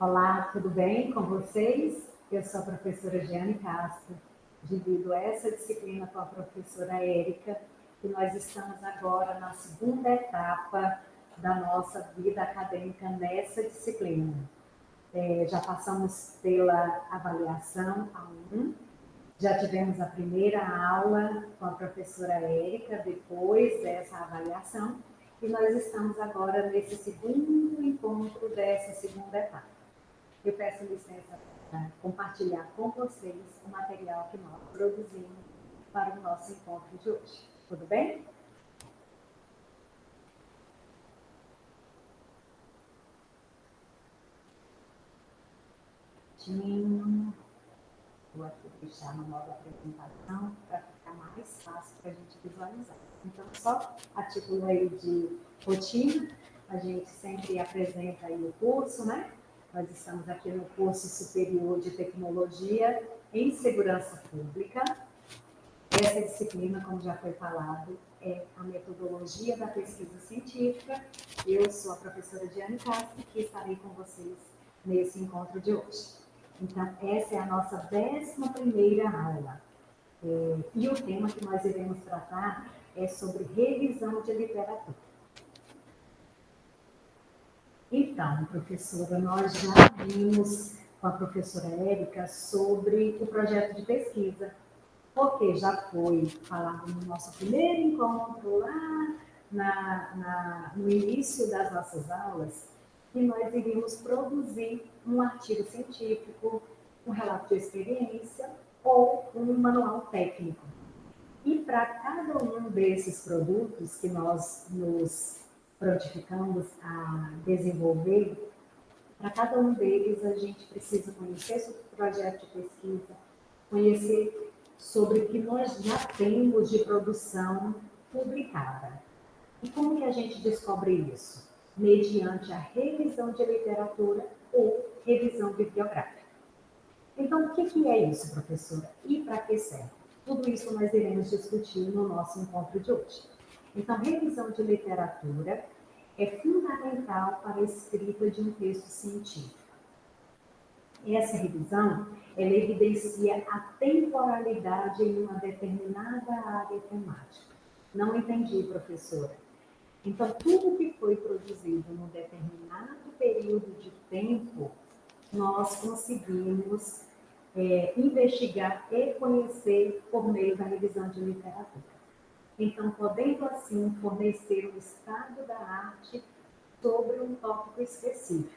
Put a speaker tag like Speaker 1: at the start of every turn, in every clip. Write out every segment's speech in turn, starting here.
Speaker 1: Olá, tudo bem com vocês? Eu sou a professora Jeane Castro, divido essa disciplina com a professora Érica, e nós estamos agora na segunda etapa da nossa vida acadêmica nessa disciplina. Já passamos pela avaliação A1, já tivemos a primeira aula com a professora Érica, depois dessa avaliação, e nós estamos agora nesse segundo encontro dessa segunda etapa. Eu peço licença para compartilhar com vocês o material que nós produzimos para o nosso encontro de hoje. Tudo bem? Vou aqui deixar no modo apresentação para ficar mais fácil para a gente visualizar. Então, só a título aí de rotina, a gente sempre apresenta aí o curso, né? Nós estamos aqui no curso superior de tecnologia em segurança pública. Essa disciplina, como já foi falado, é a metodologia da pesquisa científica. Eu sou a professora Jeane Castro e estarei com vocês nesse encontro de hoje. Então, essa é a nossa 11ª aula. E o tema que nós iremos tratar é sobre revisão de literatura. Então, professora, nós já vimos com a professora Érica sobre o projeto de pesquisa, porque já foi falado no nosso primeiro encontro, lá no início das nossas aulas, que nós iríamos produzir um artigo científico, um relato de experiência ou um manual técnico. E para cada um desses produtos que nós nos prontificamos a desenvolver, para cada um deles a gente precisa conhecer sobre o projeto de pesquisa, conhecer sobre o que nós já temos de produção publicada. E como que a gente descobre isso? Mediante a revisão de literatura ou revisão bibliográfica. Então, o que é isso, professora? E para que serve? Tudo isso nós iremos discutir no nosso encontro de hoje. Então, revisão de literatura é fundamental para a escrita de um texto científico. Essa revisão, ela evidencia a temporalidade em uma determinada área temática. Não entendi, professora. Então, tudo que foi produzido num determinado período de tempo, nós conseguimos investigar e conhecer por meio da revisão de literatura. Então, podendo assim fornecer o estado da arte sobre um tópico específico.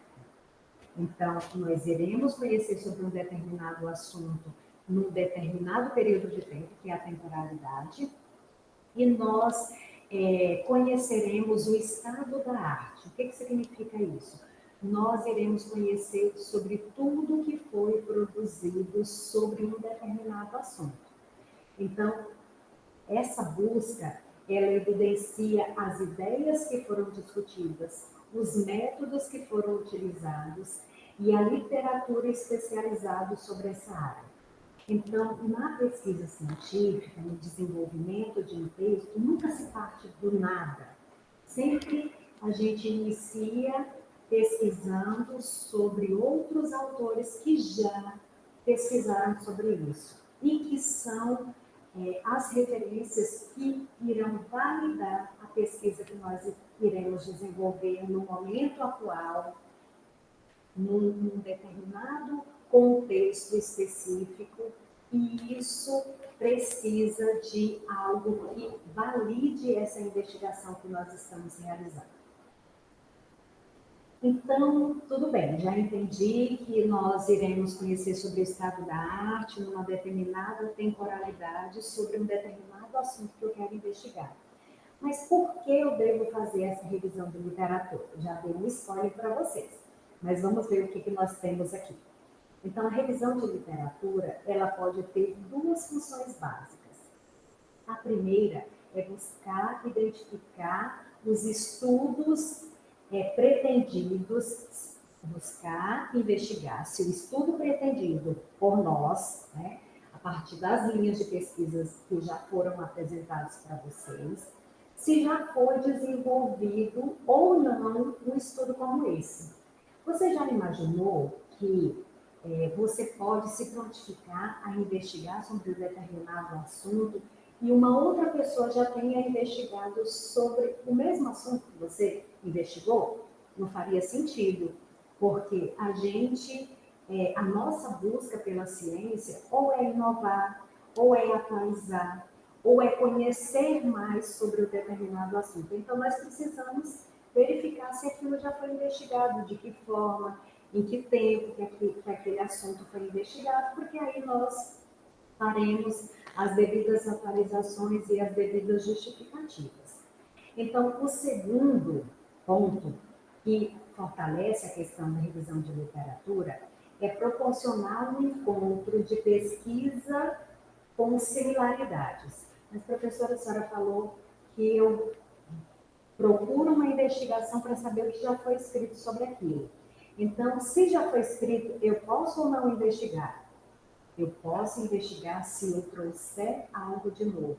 Speaker 1: Então, nós iremos conhecer sobre um determinado assunto num determinado período de tempo, que é a temporalidade, e nós conheceremos o estado da arte. O que significa isso? Nós iremos conhecer sobre tudo que foi produzido sobre um determinado assunto. Então, essa busca, ela evidencia as ideias que foram discutidas, os métodos que foram utilizados e a literatura especializada sobre essa área. Então, na pesquisa científica, no desenvolvimento de um texto, nunca se parte do nada. Sempre a gente inicia pesquisando sobre outros autores que já pesquisaram sobre isso e que são as referências que irão validar a pesquisa que nós iremos desenvolver no momento atual, num determinado contexto específico, e isso precisa de algo que valide essa investigação que nós estamos realizando. Então, tudo bem, já entendi que nós iremos conhecer sobre o estado da arte numa determinada temporalidade, sobre um determinado assunto que eu quero investigar. Mas por que eu devo fazer essa revisão de literatura? Já dei um spoiler para vocês, mas vamos ver o que nós temos aqui. Então, a revisão de literatura, ela pode ter duas funções básicas. A primeira é buscar identificar os estudos pretendidos, buscar investigar se o estudo pretendido por nós, né, a partir das linhas de pesquisas que já foram apresentadas para vocês, se já foi desenvolvido ou não um estudo como esse. Você já imaginou que você pode se prontificar a investigar sobre um determinado assunto e uma outra pessoa já tenha investigado sobre o mesmo assunto que você investigou? Não faria sentido, porque a nossa busca pela ciência ou é inovar, ou é atualizar, ou é conhecer mais sobre o determinado assunto. Então, nós precisamos verificar se aquilo já foi investigado, de que forma, em que tempo que aquele assunto foi investigado, porque aí nós faremos as devidas atualizações e as devidas justificativas. Então, o segundo ponto que fortalece a questão da revisão de literatura é proporcionar um encontro de pesquisa com similaridades. Mas, professora, a senhora falou que eu procuro uma investigação para saber o que já foi escrito sobre aquilo. Então, se já foi escrito, eu posso ou não investigar? Eu posso investigar se eu trouxer algo de novo.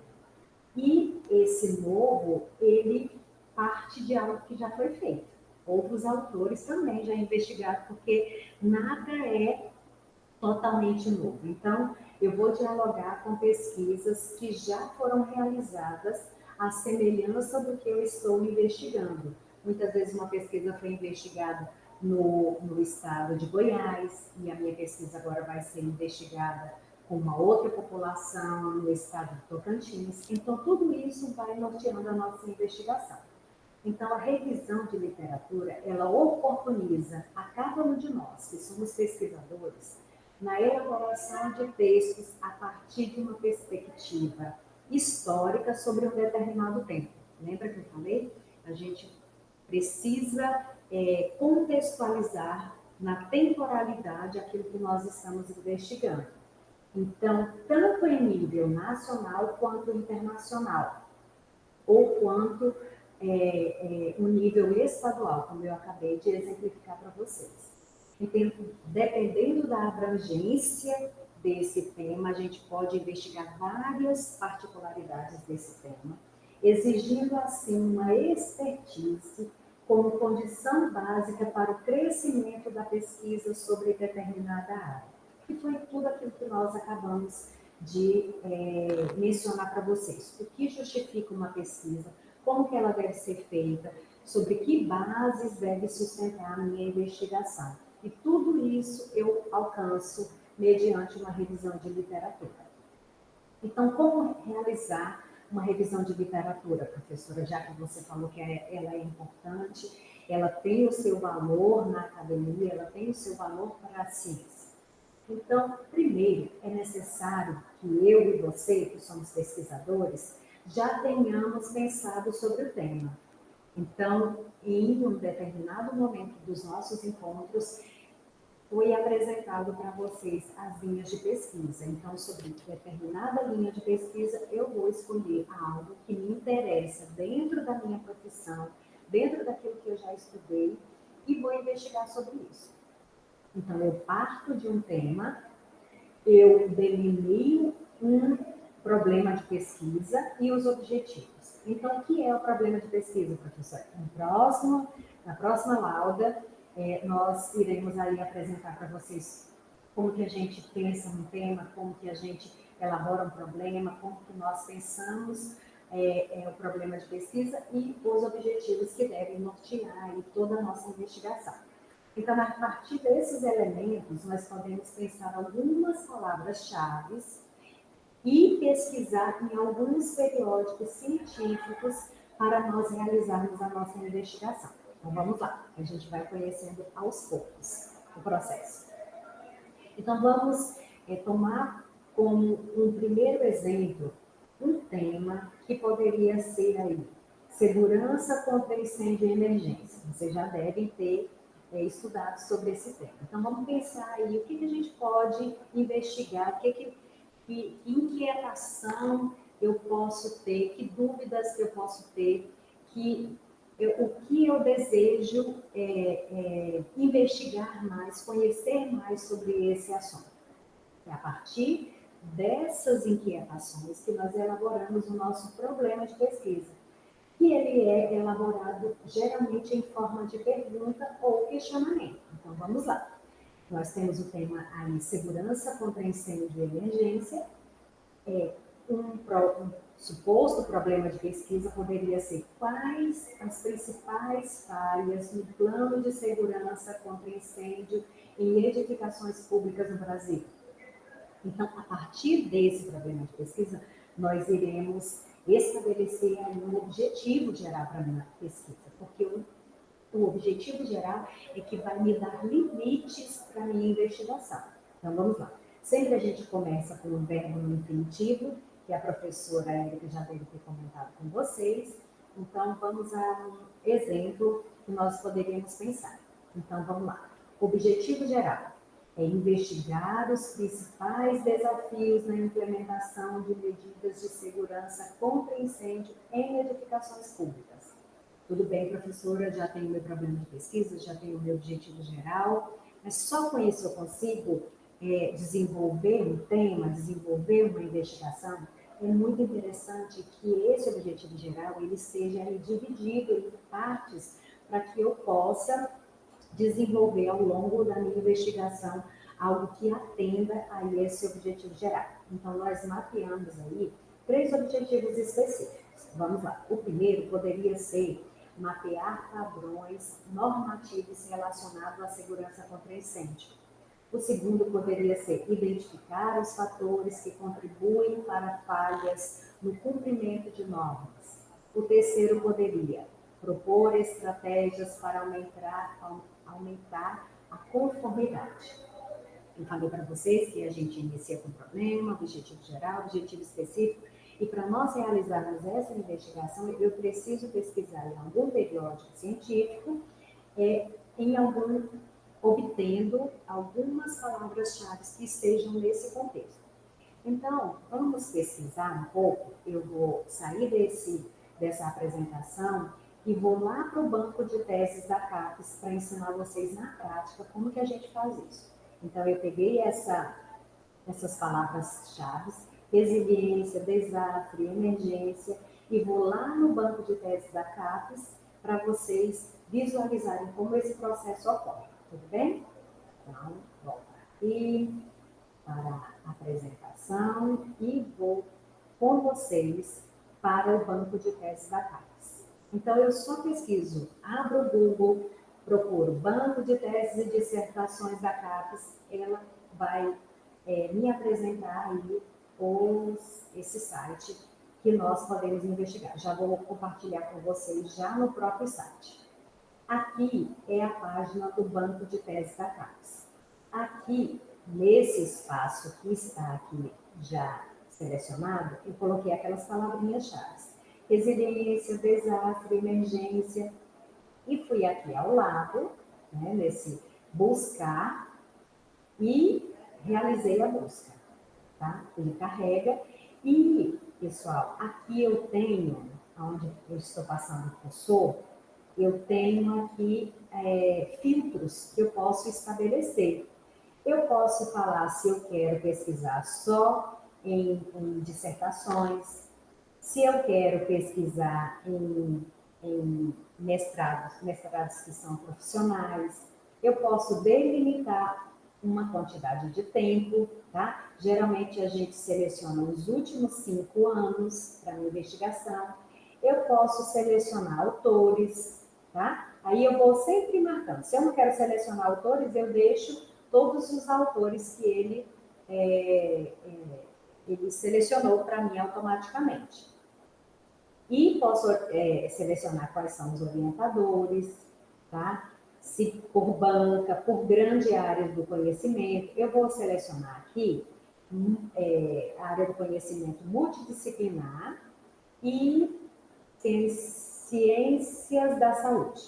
Speaker 1: E esse novo, ele parte de algo que já foi feito. Outros autores também já investigaram, porque nada é totalmente novo. Então, eu vou dialogar com pesquisas que já foram realizadas à semelhança do que eu estou investigando. Muitas vezes uma pesquisa foi investigada no estado de Goiás, e a minha pesquisa agora vai ser investigada com uma outra população no estado de Tocantins. Então, tudo isso vai norteando a nossa investigação. Então, a revisão de literatura, ela oportuniza a cada um de nós, que somos pesquisadores, na elaboração de textos a partir de uma perspectiva histórica sobre um determinado tempo. Lembra que eu falei? A gente precisa contextualizar na temporalidade aquilo que nós estamos investigando. Então, tanto em nível nacional quanto internacional, ou quanto o nível estadual, como eu acabei de exemplificar para vocês. Então, dependendo da abrangência desse tema, a gente pode investigar várias particularidades desse tema, exigindo assim uma expertise como condição básica para o crescimento da pesquisa sobre determinada área. E foi tudo aquilo que nós acabamos de mencionar para vocês. O que justifica uma pesquisa, como que ela deve ser feita, sobre que bases deve sustentar a minha investigação. E tudo isso eu alcanço mediante uma revisão de literatura. Então, como realizar uma revisão de literatura, professora? Já que você falou que ela é importante, ela tem o seu valor na academia, ela tem o seu valor para a ciência. Então, primeiro, é necessário que eu e você, que somos pesquisadores, já tenhamos pensado sobre o tema. Então, em um determinado momento dos nossos encontros, foi apresentado para vocês as linhas de pesquisa. Então, sobre determinada linha de pesquisa, eu vou escolher algo que me interessa dentro da minha profissão, dentro daquilo que eu já estudei, e vou investigar sobre isso. Então, eu parto de um tema, eu delineo um problema de pesquisa e os objetivos. Então, o que é o problema de pesquisa, professor? Na próxima lauda, nós iremos aí apresentar para vocês como que a gente pensa um tema, como que a gente elabora um problema, como que nós pensamos o problema de pesquisa e os objetivos que devem nortear aí toda a nossa investigação. Então, a partir desses elementos, nós podemos pensar algumas palavras-chave e pesquisar em alguns periódicos científicos para nós realizarmos a nossa investigação. Então, vamos lá, a gente vai conhecendo aos poucos o processo. Então, vamos tomar como um primeiro exemplo um tema que poderia ser aí, segurança contra incêndio e emergência. Vocês já devem ter estudado sobre esse tema. Então, vamos pensar aí o que a gente pode investigar, que inquietação eu posso ter, que dúvidas eu posso ter, o que eu desejo investigar mais, conhecer mais sobre esse assunto. É a partir dessas inquietações que nós elaboramos o nosso problema de pesquisa. E ele é elaborado geralmente em forma de pergunta ou questionamento. vamos lá. Nós temos o tema aí, segurança contra incêndio e emergência. Um suposto problema de pesquisa poderia ser quais as principais falhas no plano de segurança contra incêndio em edificações públicas no Brasil. Então, a partir desse problema de pesquisa, nós iremos estabelecer aí um objetivo geral para a minha pesquisa, porque o objetivo geral é que vai me dar limites para a minha investigação. Então, vamos lá. Sempre a gente começa com um verbo no infinitivo, que a professora Érica já deve ter comentado com vocês. Então, vamos a um exemplo que nós poderíamos pensar. Então, vamos lá. Objetivo geral é investigar os principais desafios na implementação de medidas de segurança contra incêndio em edificações públicas. Tudo bem, professora, já tenho meu problema de pesquisa, já tenho o meu objetivo geral, mas só com isso eu consigo desenvolver um tema, desenvolver uma investigação. É muito interessante que esse objetivo geral ele esteja dividido em partes para que eu possa desenvolver ao longo da minha investigação algo que atenda a esse objetivo geral. Então, nós mapeamos aí 3 objetivos específicos. Vamos lá. O primeiro poderia ser mapear padrões normativos relacionados à segurança contra incêndio. O segundo poderia ser identificar os fatores que contribuem para falhas no cumprimento de normas. O terceiro poderia propor estratégias para aumentar a conformidade. Eu falei para vocês que a gente inicia com problema, objetivo geral, objetivo específico, e para nós realizarmos essa investigação, eu preciso pesquisar em algum periódico científico, obtendo algumas palavras-chave que estejam nesse contexto. Então, vamos pesquisar um pouco, eu vou sair dessa apresentação e vou lá para o banco de teses da CAPES para ensinar vocês na prática como que a gente faz isso. Então, eu peguei essas palavras-chave, resiliência, desastre, emergência, e vou lá no banco de teses da CAPES para vocês visualizarem como esse processo ocorre. Tudo bem? Então, volta aqui para a apresentação e vou com vocês para o banco de teses da CAPES. Então, eu só pesquiso, abro o Google, procuro banco de teses e dissertações da CAPES, ela vai me apresentar aí esse site que nós podemos investigar. Já vou compartilhar com vocês já no próprio site. Aqui é a página do banco de teses da CAPES. Aqui, nesse espaço que está aqui já selecionado, eu coloquei aquelas palavrinhas-chave. Resiliência, desastre, emergência. E fui aqui ao lado, né, nesse buscar, e realizei a busca. Tá? Ele carrega. E, pessoal, aqui eu tenho, onde eu estou passando o cursor, eu tenho aqui filtros que eu posso estabelecer. Eu posso falar se eu quero pesquisar só em dissertações, se eu quero pesquisar em mestrados que são profissionais, eu posso delimitar uma quantidade de tempo, tá? Geralmente a gente seleciona os últimos 5 anos para minha investigação. Eu posso selecionar autores, tá? Aí eu vou sempre marcando. Se eu não quero selecionar autores, eu deixo todos os autores que ele selecionou para mim automaticamente. E posso selecionar quais são os orientadores, tá? Se por banca, por grande área do conhecimento, eu vou selecionar aqui a área do conhecimento multidisciplinar e ciências da saúde,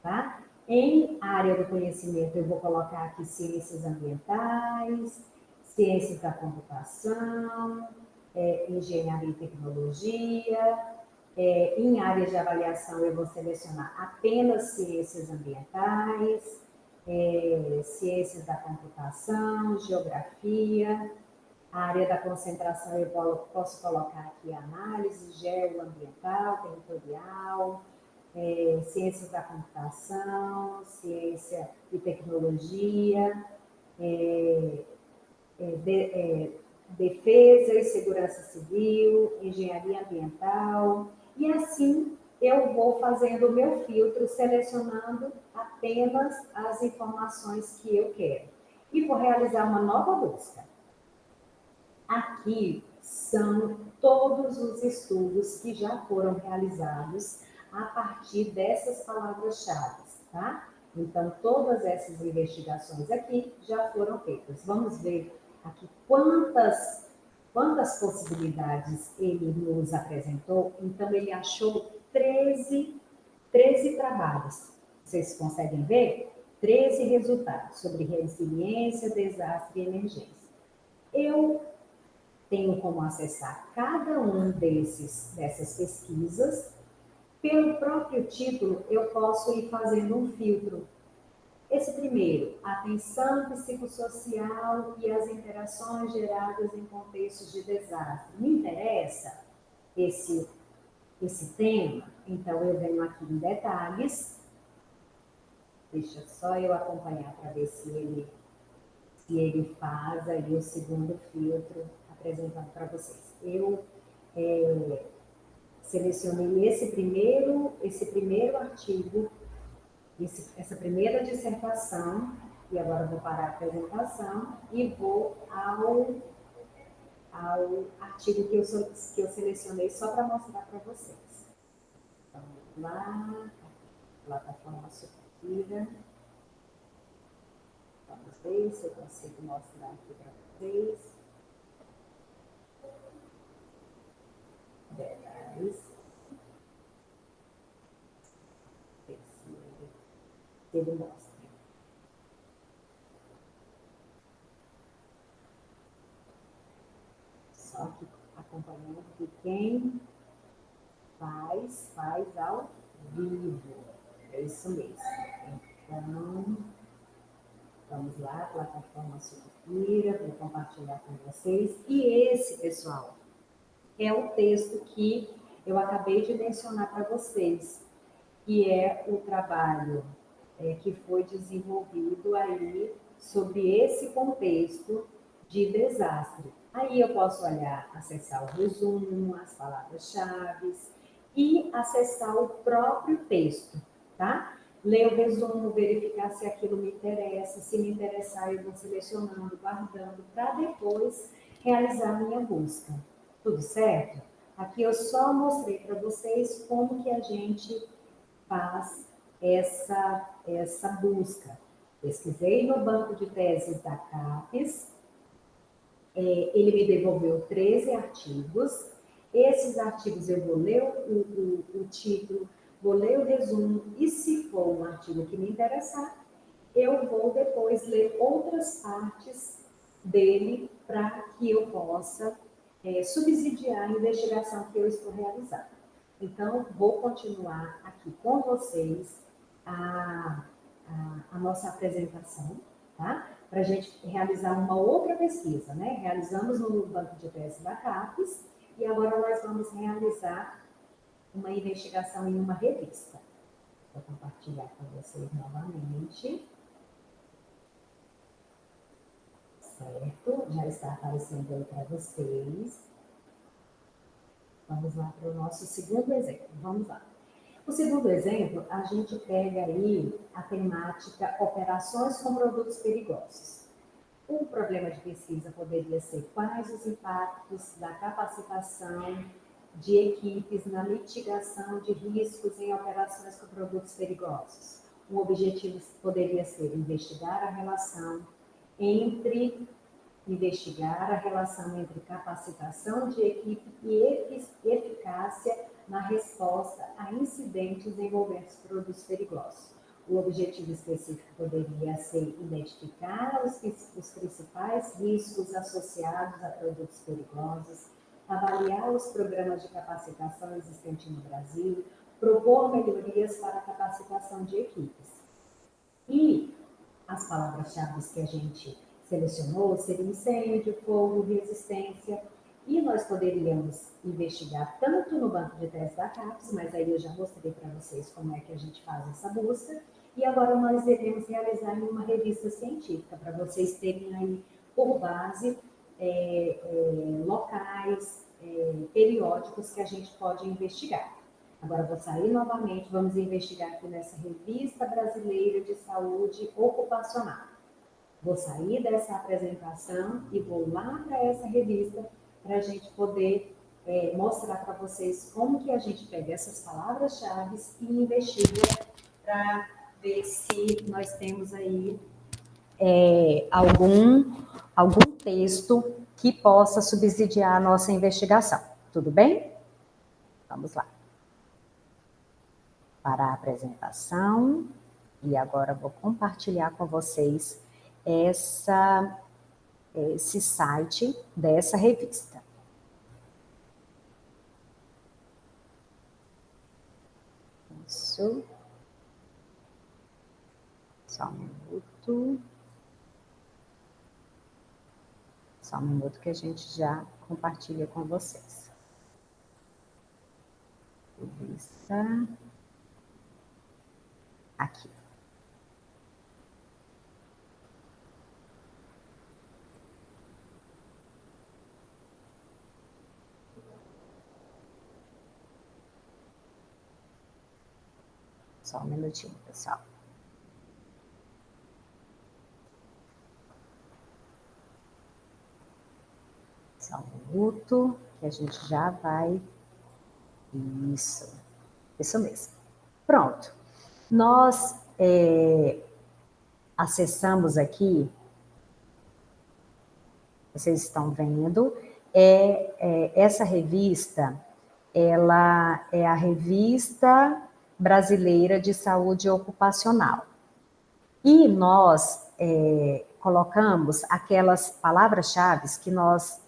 Speaker 1: tá? Em área do conhecimento, eu vou colocar aqui ciências ambientais, ciências da computação, engenharia e tecnologia. Em área de avaliação, eu vou selecionar apenas ciências ambientais, ciências da computação, geografia. A área da concentração, eu posso colocar aqui análise geoambiental, territorial, ciências da computação, ciência e tecnologia, defesa e segurança civil, engenharia ambiental, e assim eu vou fazendo o meu filtro, selecionando apenas as informações que eu quero. E vou realizar uma nova busca. Aqui são todos os estudos que já foram realizados a partir dessas palavras-chave, tá? Então, todas essas investigações aqui já foram feitas. Vamos ver aqui quantas possibilidades ele nos apresentou. Então, ele achou 13 trabalhos. Vocês conseguem ver? 13 resultados sobre resiliência, desastre e emergência. Eu tenho como acessar cada um dessas pesquisas. Pelo próprio título, eu posso ir fazendo um filtro. Esse primeiro, atenção psicossocial e as interações geradas em contextos de desastre. Me interessa esse tema? Então, eu venho aqui em detalhes. Deixa só eu acompanhar para ver se ele faz aí o segundo filtro apresentado para vocês. Eu selecionei esse primeiro artigo, essa primeira dissertação, e agora vou parar a apresentação e vou ao artigo que eu selecionei só para mostrar para vocês. Então, vamos lá, plataforma Sucupira. Vamos ver se eu consigo mostrar aqui para vocês. Detalhes. Ver se ele mostra. Só que acompanhando que quem faz ao vivo. É isso mesmo. Então, vamos lá, plataforma Sucupira, vou compartilhar com vocês. E esse, pessoal, é o texto que eu acabei de mencionar para vocês, que é o trabalho que foi desenvolvido aí sobre esse contexto de desastre. Aí eu posso olhar, acessar o resumo, as palavras-chave e acessar o próprio texto, tá? Ler o resumo, verificar se aquilo me interessa, se me interessar eu vou selecionando, guardando, para depois realizar a minha busca. Tudo certo? Aqui eu só mostrei para vocês como que a gente faz essa busca. Pesquisei no banco de teses da CAPES, ele me devolveu 13 artigos. Esses artigos eu vou ler o título, vou ler o resumo, e se for um artigo que me interessar, eu vou depois ler outras partes dele para que eu possa subsidiar a investigação que eu estou realizando. Então, vou continuar aqui com vocês a nossa apresentação, tá? Para a gente realizar uma outra pesquisa, né? Realizamos no banco de teses da CAPES e agora nós vamos realizar uma investigação em uma revista. Vou compartilhar com vocês novamente. Certo? Já está aparecendo aí para vocês. Vamos lá para o nosso segundo exemplo. Vamos lá. O segundo exemplo, a gente pega aí a temática operações com produtos perigosos. Um problema de pesquisa poderia ser quais os impactos da capacitação de equipes na mitigação de riscos em operações com produtos perigosos. Um objetivo poderia ser investigar a relação entre capacitação de equipe e eficácia na resposta a incidentes envolvendo produtos perigosos. O objetivo específico poderia ser identificar os principais riscos associados a produtos perigosos, avaliar os programas de capacitação existentes no Brasil, propor melhorias para a capacitação de equipes. E as palavras-chave que a gente selecionou seria incêndio, fogo, resistência E nós poderíamos investigar tanto no banco de testes da CAPES, mas aí eu já mostrei para vocês como é que a gente faz essa busca. E agora nós devemos realizar em uma revista científica, para vocês terem aí por base locais, periódicos que a gente pode investigar. Agora vou sair novamente, vamos investigar aqui nessa Revista Brasileira de Saúde Ocupacional. Vou sair dessa apresentação e vou lá para essa revista para a gente poder mostrar para vocês como que a gente pega essas palavras-chave e investiga para ver se nós temos aí algum texto que possa subsidiar a nossa investigação. Tudo bem? Vamos lá. Para a apresentação, e agora vou compartilhar com vocês esse site dessa revista. Isso. Só um minuto. Só um minuto que a gente já compartilha com vocês. Revista. Aqui. Só um minutinho, pessoal. Só um minuto, que a gente já vai... Isso mesmo. Pronto. Nós acessamos aqui, vocês estão vendo, essa revista, ela é a Revista Brasileira de Saúde Ocupacional. E nós colocamos aquelas palavras-chave que nós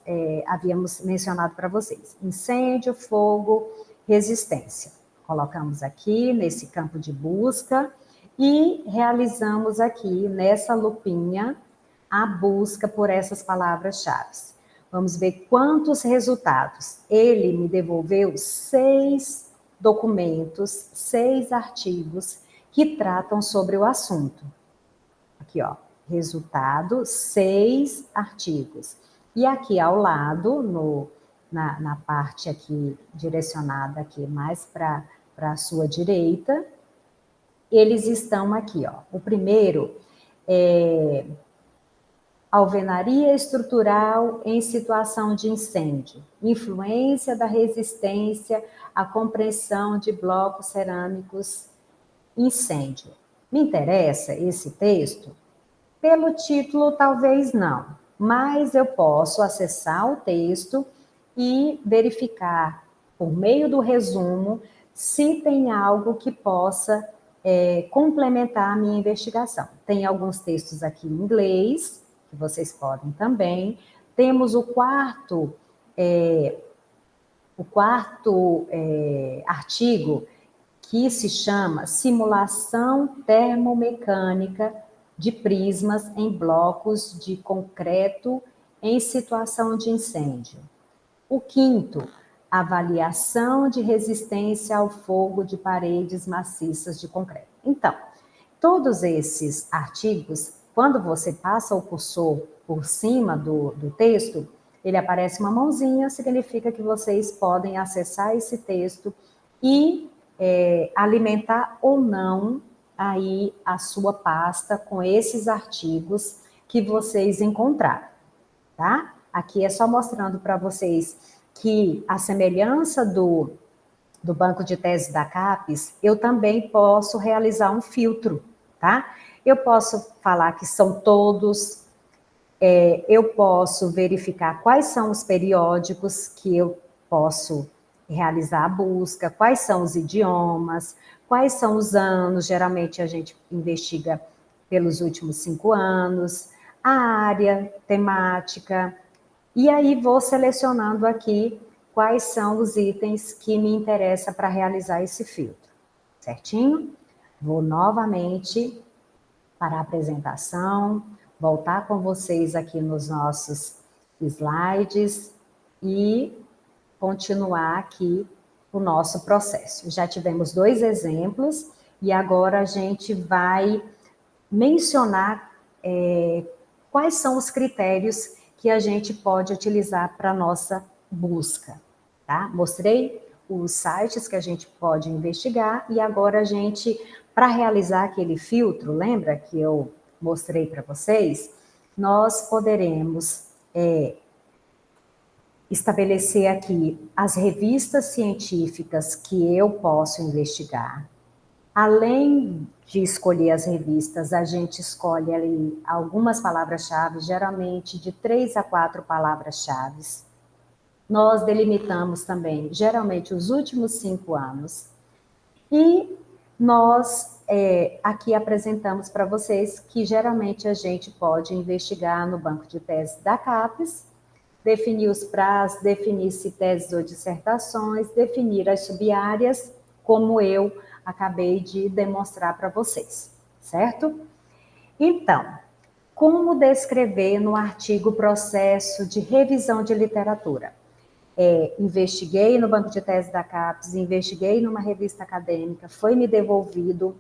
Speaker 1: havíamos mencionado para vocês. Incêndio, fogo, resistência. Colocamos aqui nesse campo de busca e realizamos aqui nessa lupinha a busca por essas palavras-chave. Vamos ver quantos resultados. Ele me devolveu 6 documentos, 6 artigos que tratam sobre o assunto. Aqui, ó, resultado, 6 artigos. E aqui ao lado, na parte aqui, direcionada aqui mais para a sua direita, eles estão aqui, ó. O primeiro é alvenaria estrutural em situação de incêndio, influência da resistência à compressão de blocos cerâmicos, incêndio. Me interessa esse texto? Pelo título, talvez não, mas eu posso acessar o texto e verificar, por meio do resumo, se tem algo que possa complementar a minha investigação. Tem alguns textos aqui em inglês, que vocês podem também. Temos o quarto artigo, que se chama Simulação Termomecânica de Prismas em Blocos de Concreto em Situação de Incêndio. O quinto, Avaliação de Resistência ao Fogo de Paredes Maciças de Concreto. Então, todos esses artigos, quando você passa o cursor por cima do texto, ele aparece uma mãozinha, significa que vocês podem acessar esse texto e alimentar ou não aí a sua pasta com esses artigos que vocês encontraram, tá? Aqui é só mostrando para vocês que a semelhança do banco de teses da CAPES, eu também posso realizar um filtro, tá? Eu posso falar que são todos, eu posso verificar quais são os periódicos que eu posso realizar a busca, quais são os idiomas, quais são os anos, geralmente a gente investiga pelos últimos 5 anos, a área temática, e aí vou selecionando aqui quais são os itens que me interessam para realizar esse filtro, certinho? Vou novamente para a apresentação, voltar com vocês aqui nos nossos slides,
Speaker 2: e continuar aqui o nosso processo. Já tivemos 2 exemplos e agora a gente vai mencionar quais são os critérios que a gente pode utilizar para a nossa busca, tá? Mostrei os sites que a gente pode investigar e agora a gente, para realizar aquele filtro, lembra que eu mostrei para vocês? Nós poderemos estabelecer aqui as revistas científicas que eu posso investigar. Além de escolher as revistas, a gente escolhe ali algumas palavras-chave, geralmente de 3 a 4 palavras-chave. Nós delimitamos também, geralmente, os últimos 5 anos. E nós aqui apresentamos para vocês que geralmente a gente pode investigar no banco de teses da CAPES, definir os prazos, definir se teses ou dissertações, definir as subáreas, como eu acabei de demonstrar para vocês, certo? Então, como descrever no artigo processo de revisão de literatura? Investiguei no banco de tese da CAPES, investiguei numa revista acadêmica, foi me devolvido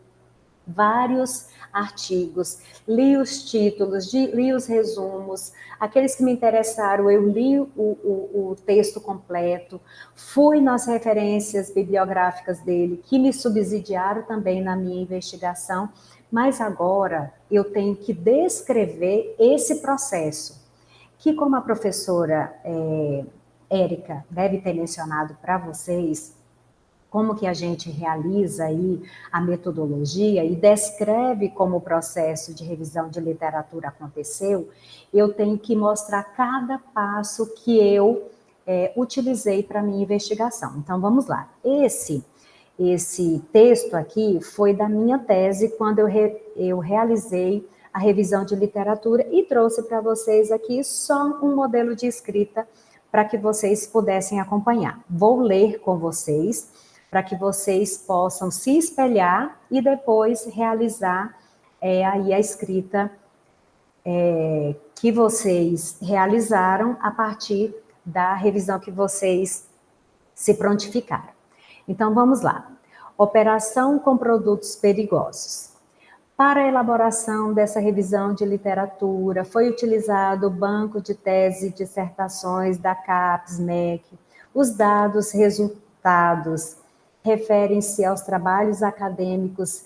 Speaker 2: vários artigos, li os títulos, li os resumos, aqueles que me interessaram, eu li o texto completo, fui nas referências bibliográficas dele, que me subsidiaram também na minha investigação, mas agora eu tenho que descrever esse processo, que como a professora Érica deve ter mencionado para vocês, como que a gente realiza aí a metodologia e descreve como o processo de revisão de literatura aconteceu, eu tenho que mostrar cada passo que eu utilizei para a minha investigação. Então, vamos lá. Esse texto aqui foi da minha tese, quando eu realizei a revisão de literatura e trouxe para vocês aqui só um modelo de escrita para que vocês pudessem acompanhar. Vou ler com vocês, para que vocês possam se espelhar e depois realizar aí a escrita que vocês realizaram a partir da revisão que vocês se prontificaram. Então, vamos lá. Operação com produtos perigosos. Para a elaboração dessa revisão de literatura, foi utilizado o banco de tese e dissertações da CAPES, MEC. Os dados resultados referem-se aos trabalhos acadêmicos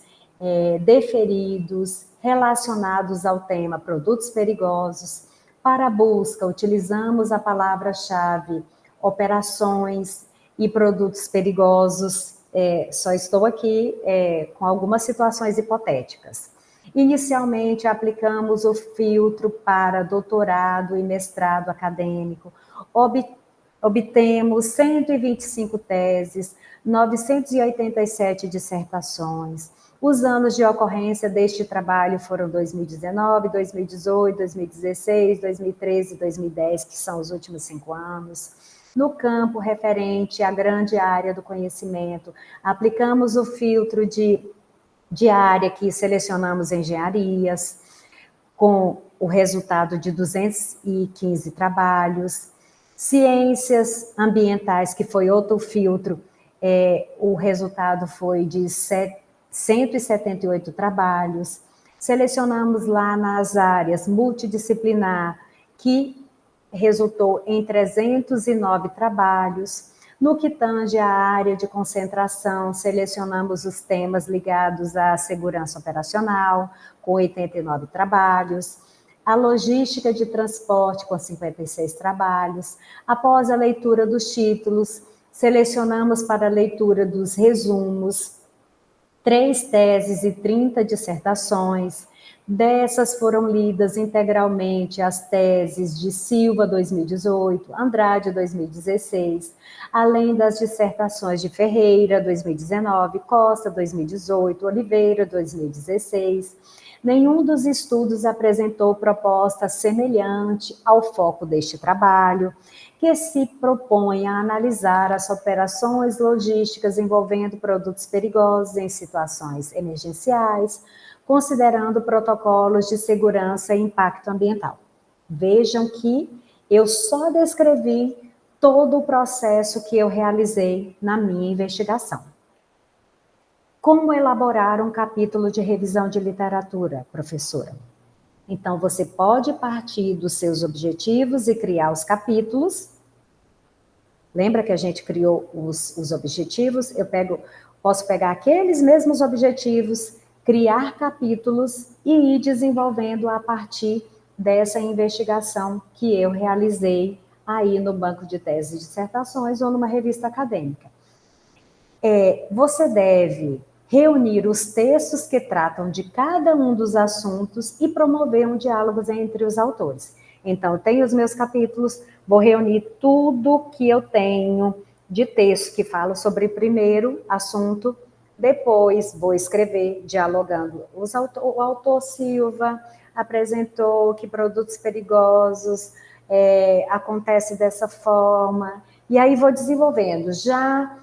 Speaker 2: deferidos, relacionados ao tema produtos perigosos. Para a busca, utilizamos a palavra-chave operações e produtos perigosos. Só estou aqui com algumas situações hipotéticas. Inicialmente, aplicamos o filtro para doutorado e mestrado acadêmico. Obtemos 125 teses, 987 dissertações. Os anos de ocorrência deste trabalho foram 2019, 2018, 2016, 2013 e 2010, que são os últimos 5 anos. No campo referente à grande área do conhecimento, aplicamos o filtro de área que selecionamos engenharias, com o resultado de 215 trabalhos. Ciências ambientais, que foi outro filtro, o resultado foi de 178 trabalhos. Selecionamos lá nas áreas multidisciplinar, que resultou em 309 trabalhos. No que tange à área de concentração, selecionamos os temas ligados à segurança operacional, com 89 trabalhos. A logística de transporte, com 56 trabalhos. Após a leitura dos títulos, selecionamos para a leitura dos resumos 3 teses e 30 dissertações. Dessas foram lidas integralmente as teses de Silva, 2018, Andrade, 2016, além das dissertações de Ferreira, 2019, Costa, 2018, Oliveira, 2016. Nenhum dos estudos apresentou proposta semelhante ao foco deste trabalho, que se propõe a analisar as operações logísticas envolvendo produtos perigosos em situações emergenciais, considerando protocolos de segurança e impacto ambiental. Vejam que eu só descrevi todo o processo que eu realizei na minha investigação. Como elaborar um capítulo de revisão de literatura, professora? Então, você pode partir dos seus objetivos e criar os capítulos. Lembra que a gente criou os objetivos? Posso pegar aqueles mesmos objetivos, criar capítulos e ir desenvolvendo a partir dessa investigação que eu realizei aí no banco de teses e dissertações ou numa revista acadêmica. Você deve reunir os textos que tratam de cada um dos assuntos e promover um diálogo entre os autores. Então, eu tenho os meus capítulos, vou reunir tudo que eu tenho de texto que fala sobre o primeiro assunto, depois vou escrever dialogando. O autor Silva apresentou que produtos perigosos acontece dessa forma, e aí vou desenvolvendo. Já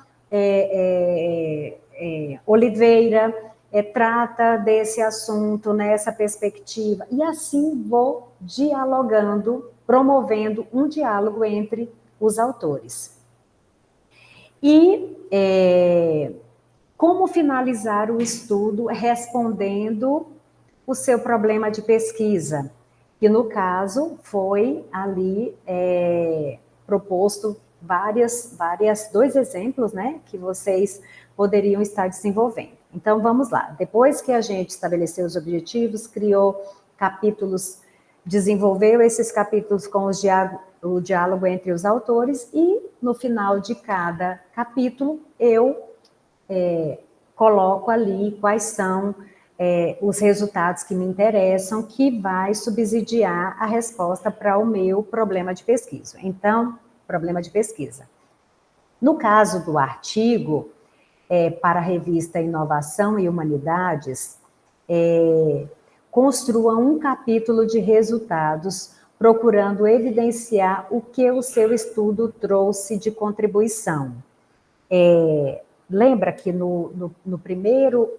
Speaker 2: Oliveira trata desse assunto nessa perspectiva, e assim vou dialogando, promovendo um diálogo entre os autores. E como finalizar o estudo respondendo o seu problema de pesquisa, que no caso foi ali proposto dois exemplos, né, que vocês poderiam estar desenvolvendo. Então, vamos lá. Depois que a gente estabeleceu os objetivos, criou capítulos, desenvolveu esses capítulos com o diálogo entre os autores e, no final de cada capítulo, eu coloco ali quais são os resultados que me interessam, que vai subsidiar a resposta para o meu problema de pesquisa. Então, problema de pesquisa. No caso do artigo, para a revista Inovação e Humanidades, construa um capítulo de resultados, procurando evidenciar o que o seu estudo trouxe de contribuição. Lembra que no primeiro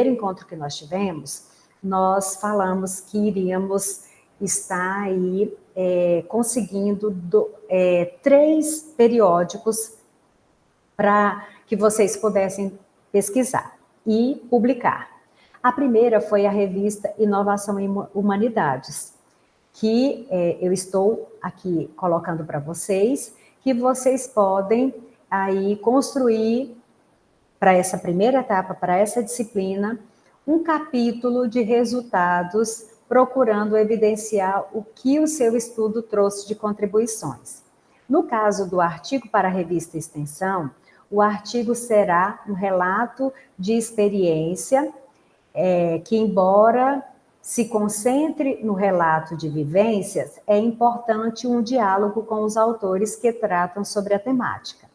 Speaker 2: encontro que nós tivemos, nós falamos que iríamos estar aí conseguindo 3 periódicos para que vocês pudessem pesquisar e publicar. A primeira foi a revista Inovação e Humanidades, que eu estou aqui colocando para vocês, que vocês podem aí construir para essa primeira etapa, para essa disciplina, um capítulo de resultados procurando evidenciar o que o seu estudo trouxe de contribuições. No caso do artigo para a revista Extensão, o artigo será um relato de experiência que, embora se concentre no relato de vivências, é importante um diálogo com os autores que tratam sobre a temática.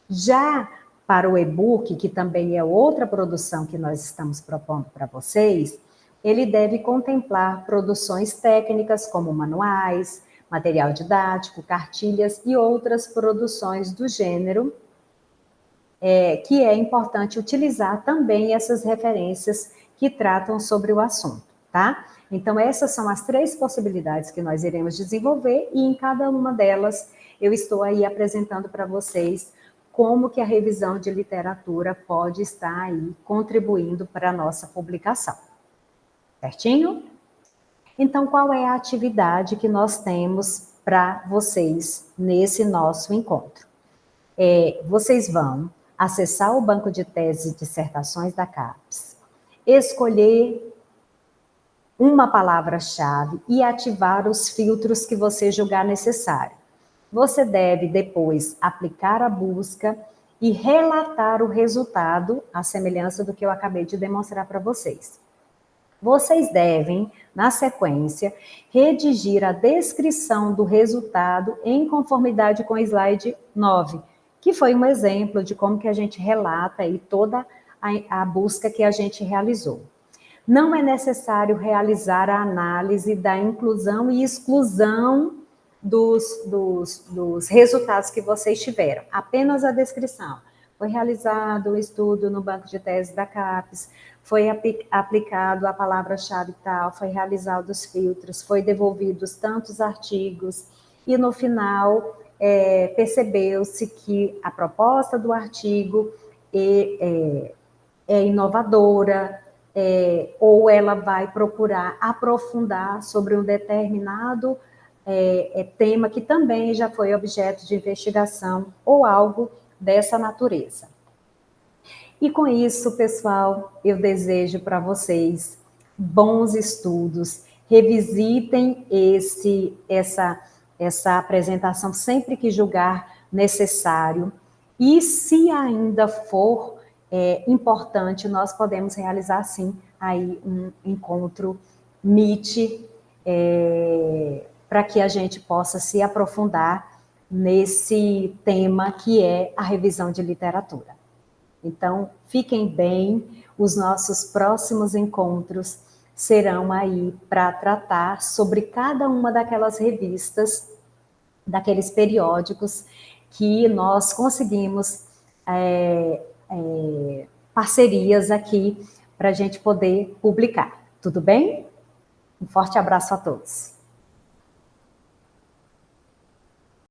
Speaker 2: Já para o e-book, que também é outra produção que nós estamos propondo para vocês, ele deve contemplar produções técnicas como manuais, material didático, cartilhas e outras produções do gênero, que é importante utilizar também essas referências que tratam sobre o assunto, tá? Então, essas são as 3 possibilidades que nós iremos desenvolver, e em cada uma delas eu estou aí apresentando para vocês como que a revisão de literatura pode estar aí contribuindo para a nossa publicação. Certinho? Então, qual é a atividade que nós temos para vocês nesse nosso encontro? Vocês vão acessar o banco de teses e dissertações da CAPES, escolher uma palavra-chave e ativar os filtros que você julgar necessário. Você deve depois aplicar a busca e relatar o resultado, à semelhança do que eu acabei de demonstrar para vocês. Vocês devem, na sequência, redigir a descrição do resultado em conformidade com o slide 9, que foi um exemplo de como que a gente relata aí toda a busca que a gente realizou. Não é necessário realizar a análise da inclusão e exclusão dos resultados que vocês tiveram, apenas a descrição. Foi realizado o estudo no banco de teses da CAPES, foi aplicado a palavra-chave tal, foi realizado os filtros, foi devolvidos tantos artigos, e no final percebeu-se que a proposta do artigo é inovadora, ou ela vai procurar aprofundar sobre um determinado tema que também já foi objeto de investigação ou algo dessa natureza. E com isso, pessoal, eu desejo para vocês bons estudos, revisitem essa apresentação sempre que julgar necessário, e se ainda for importante, nós podemos realizar, sim, aí um encontro Meet, para que a gente possa se aprofundar nesse tema que é a revisão de literatura. Então, fiquem bem, os nossos próximos encontros serão aí para tratar sobre cada uma daquelas revistas, daqueles periódicos que nós conseguimos parcerias aqui para a gente poder publicar. Tudo bem? Um forte abraço a todos.